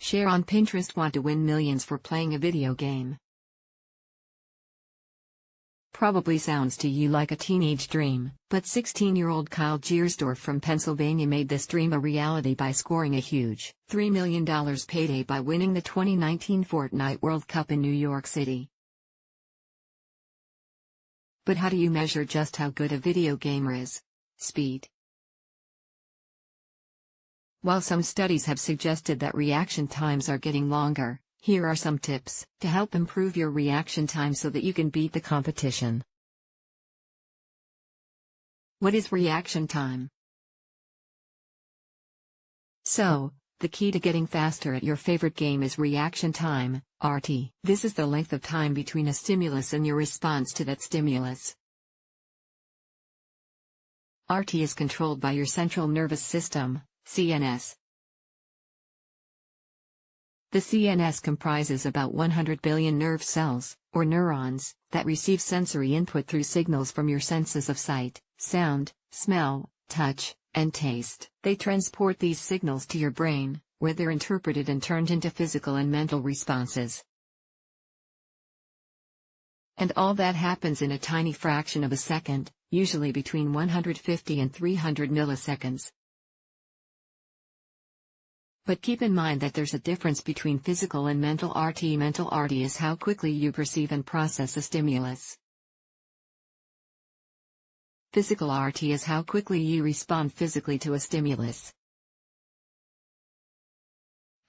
Share on Pinterest. Want to win millions for playing a video game? Probably sounds to you like a teenage dream, but 16-year-old Kyle Giersdorf from Pennsylvania made this dream a reality by scoring a huge $3 million payday by winning the 2019 Fortnite World Cup in New York City. But how do you measure just how good a video gamer is? Speed. While some studies have suggested that reaction times are getting longer, here are some tips to help improve your reaction time so that you can beat the competition. What is reaction time? So, the key to getting faster at your favorite game is reaction time, RT. This is the length of time between a stimulus and your response to that stimulus. RT is controlled by your central nervous system, CNS. The CNS comprises about 100 billion nerve cells, or neurons, that receive sensory input through signals from your senses of sight, sound, smell, touch, and taste. They transport these signals to your brain, where they're interpreted and turned into physical and mental responses. And all that happens in a tiny fraction of a second, usually between 150 and 300 milliseconds. But keep in mind that there's a difference between physical and mental RT. Mental RT is how quickly you perceive and process a stimulus. Physical RT is how quickly you respond physically to a stimulus.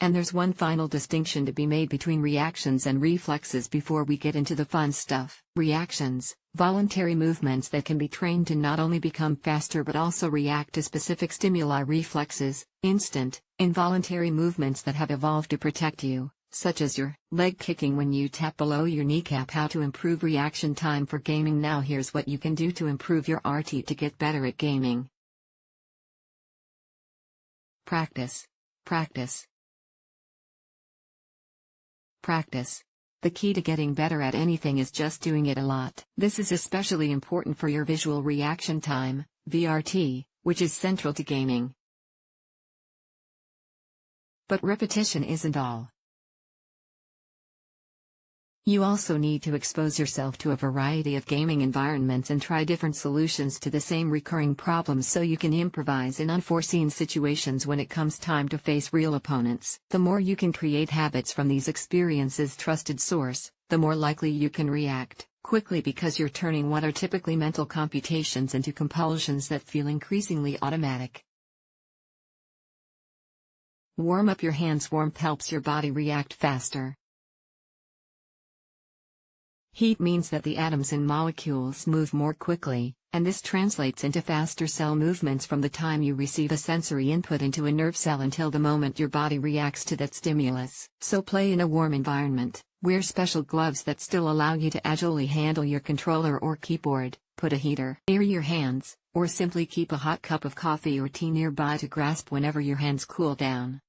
And there's one final distinction to be made between reactions and reflexes before we get into the fun stuff. Reactions, voluntary movements that can be trained to not only become faster but also react to specific stimuli. Reflexes, instant, involuntary movements that have evolved to protect you, such as your leg kicking when you tap below your kneecap. How to improve reaction time for gaming. Now here's what you can do to improve your RT to get better at gaming. Practice. Practice. Practice. The key to getting better at anything is just doing it a lot. This is especially important for your visual reaction time, VRT, which is central to gaming. But repetition isn't all. You also need to expose yourself to a variety of gaming environments and try different solutions to the same recurring problems so you can improvise in unforeseen situations when it comes time to face real opponents. The more you can create habits from these experiences, trusted source, the more likely you can react quickly because you're turning what are typically mental computations into compulsions that feel increasingly automatic. Warm up your hands. Warmth helps your body react faster. Heat means that the atoms and molecules move more quickly, and this translates into faster cell movements from the time you receive a sensory input into a nerve cell until the moment your body reacts to that stimulus. So play in a warm environment, wear special gloves that still allow you to agilely handle your controller or keyboard, put a heater near your hands, or simply keep a hot cup of coffee or tea nearby to grasp whenever your hands cool down.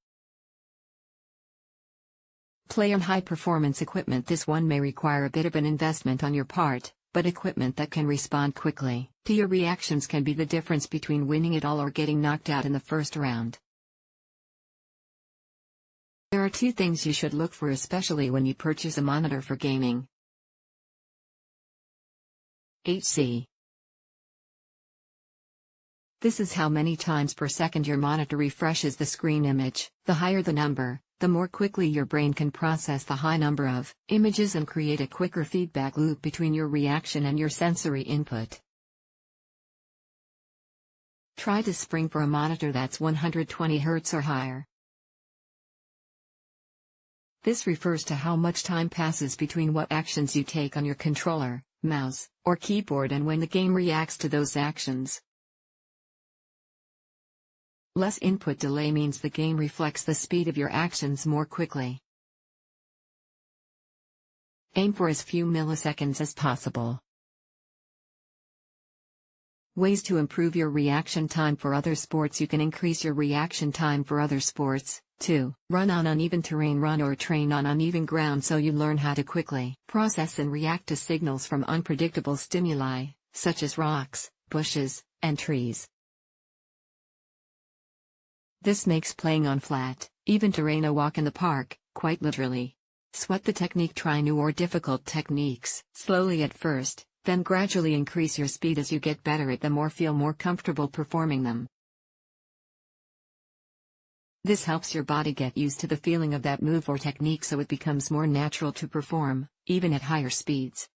Play on high-performance equipment. This one may require a bit of an investment on your part, but equipment that can respond quickly to your reactions can be the difference between winning it all or getting knocked out in the first round. There are two things you should look for, especially when you purchase a monitor for gaming. HC. This is how many times per second your monitor refreshes the screen image. The higher the number, the more quickly your brain can process the high number of images and create a quicker feedback loop between your reaction and your sensory input. Try to spring for a monitor that's 120 Hz or higher. This refers to how much time passes between what actions you take on your controller, mouse, or keyboard and when the game reacts to those actions. Less input delay means the game reflects the speed of your actions more quickly. Aim for as few milliseconds as possible. Ways to improve your reaction time for other sports. You can increase your reaction time for other sports. 2. Run on uneven terrain. Run or train on uneven ground so you learn how to quickly process and react to signals from unpredictable stimuli, such as rocks, bushes, and trees. This makes playing on flat, even terrain a walk in the park, quite literally. Sweat the technique. Try new or difficult techniques slowly at first, then gradually increase your speed as you get better at them or feel more comfortable performing them. This helps your body get used to the feeling of that move or technique so it becomes more natural to perform, even at higher speeds.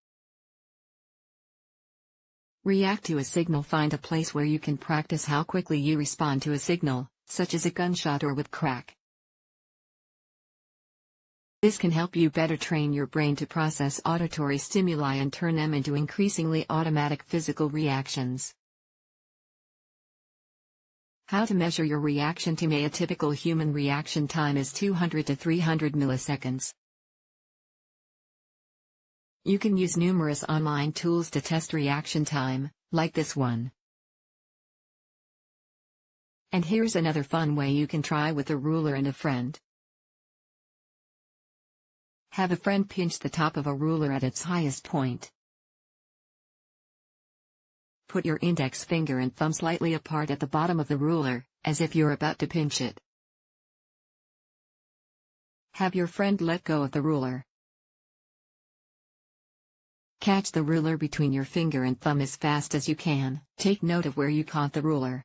React to a signal. Find a place where you can practice how quickly you respond to a signal, such as a gunshot or with crack. This can help you better train your brain to process auditory stimuli and turn them into increasingly automatic physical reactions. How to measure your reaction time. A typical human reaction time is 200 to 300 milliseconds. You can use numerous online tools to test reaction time, like this one. And here's another fun way you can try with a ruler and a friend. Have a friend pinch the top of a ruler at its highest point. Put your index finger and thumb slightly apart at the bottom of the ruler, as if you're about to pinch it. Have your friend let go of the ruler. Catch the ruler between your finger and thumb as fast as you can. Take note of where you caught the ruler.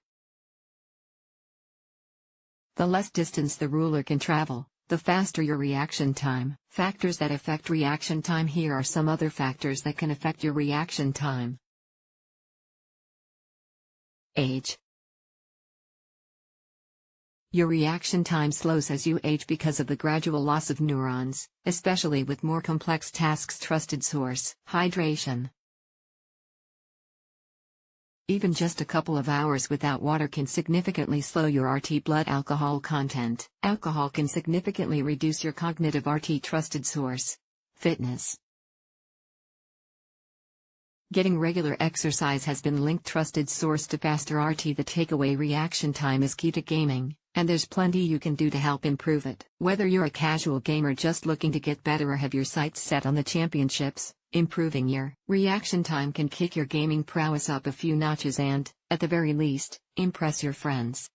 The less distance the ruler can travel, the faster your reaction time. Factors that affect reaction time. Here are some other factors that can affect your reaction time. Age. Your reaction time slows as you age because of the gradual loss of neurons, especially with more complex tasks. Trusted source. Hydration. Even just a couple of hours without water can significantly slow your RT blood alcohol content. Alcohol can significantly reduce your cognitive RT. Trusted source. Fitness. Getting regular exercise has been linked. Trusted source to faster RT. The takeaway: reaction time is key to gaming, and there's plenty you can do to help improve it. Whether you're a casual gamer just looking to get better or have your sights set on the championships, improving your reaction time can kick your gaming prowess up a few notches and, at the very least, impress your friends.